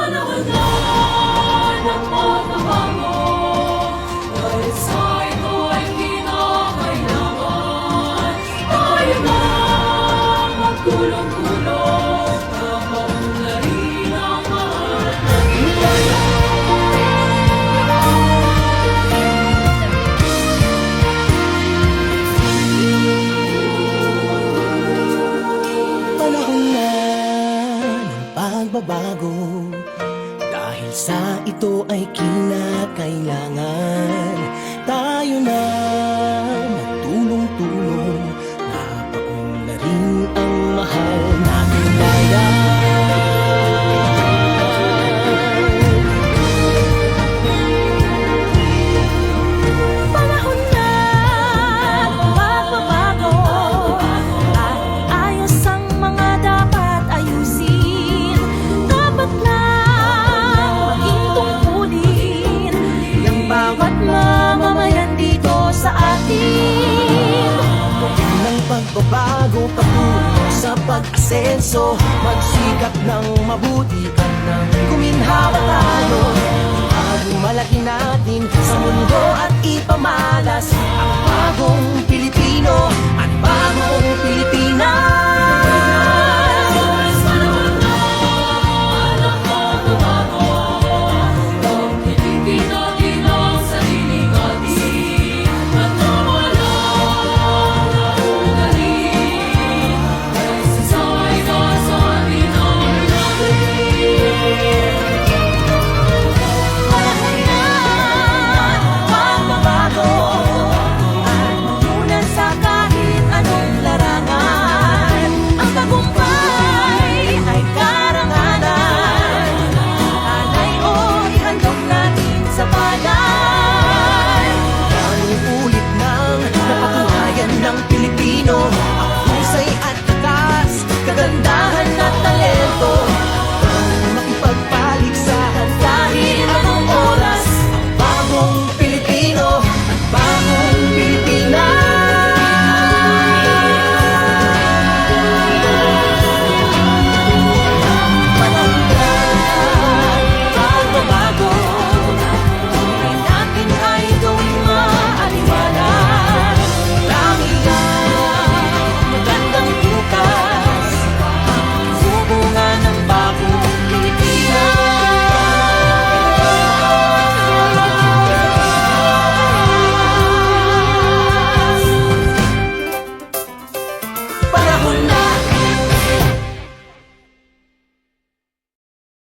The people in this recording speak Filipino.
Panahon na ng pagbabago, dahil sa ito ay kinakailangan tayo na magtulong-tulong na maunlarin ang mahal na buhay. Panahon na ng pagbabago, dahil sa ito ay kinakailangan tayo na magtulong-tulong na paunlarin ang mahal nating bayan. Panahon na magbabago at ayos ang mga dapat ayusin. Dapat lang maging tungkulin ng bawat mamamayan dito sa atin. Ng pagbabago patungo sa pag-asenso, magsikap ng mabuti at nang guminhawa tayo. Malaki natin sa mundo at ipamalas ang bagong Pilipino at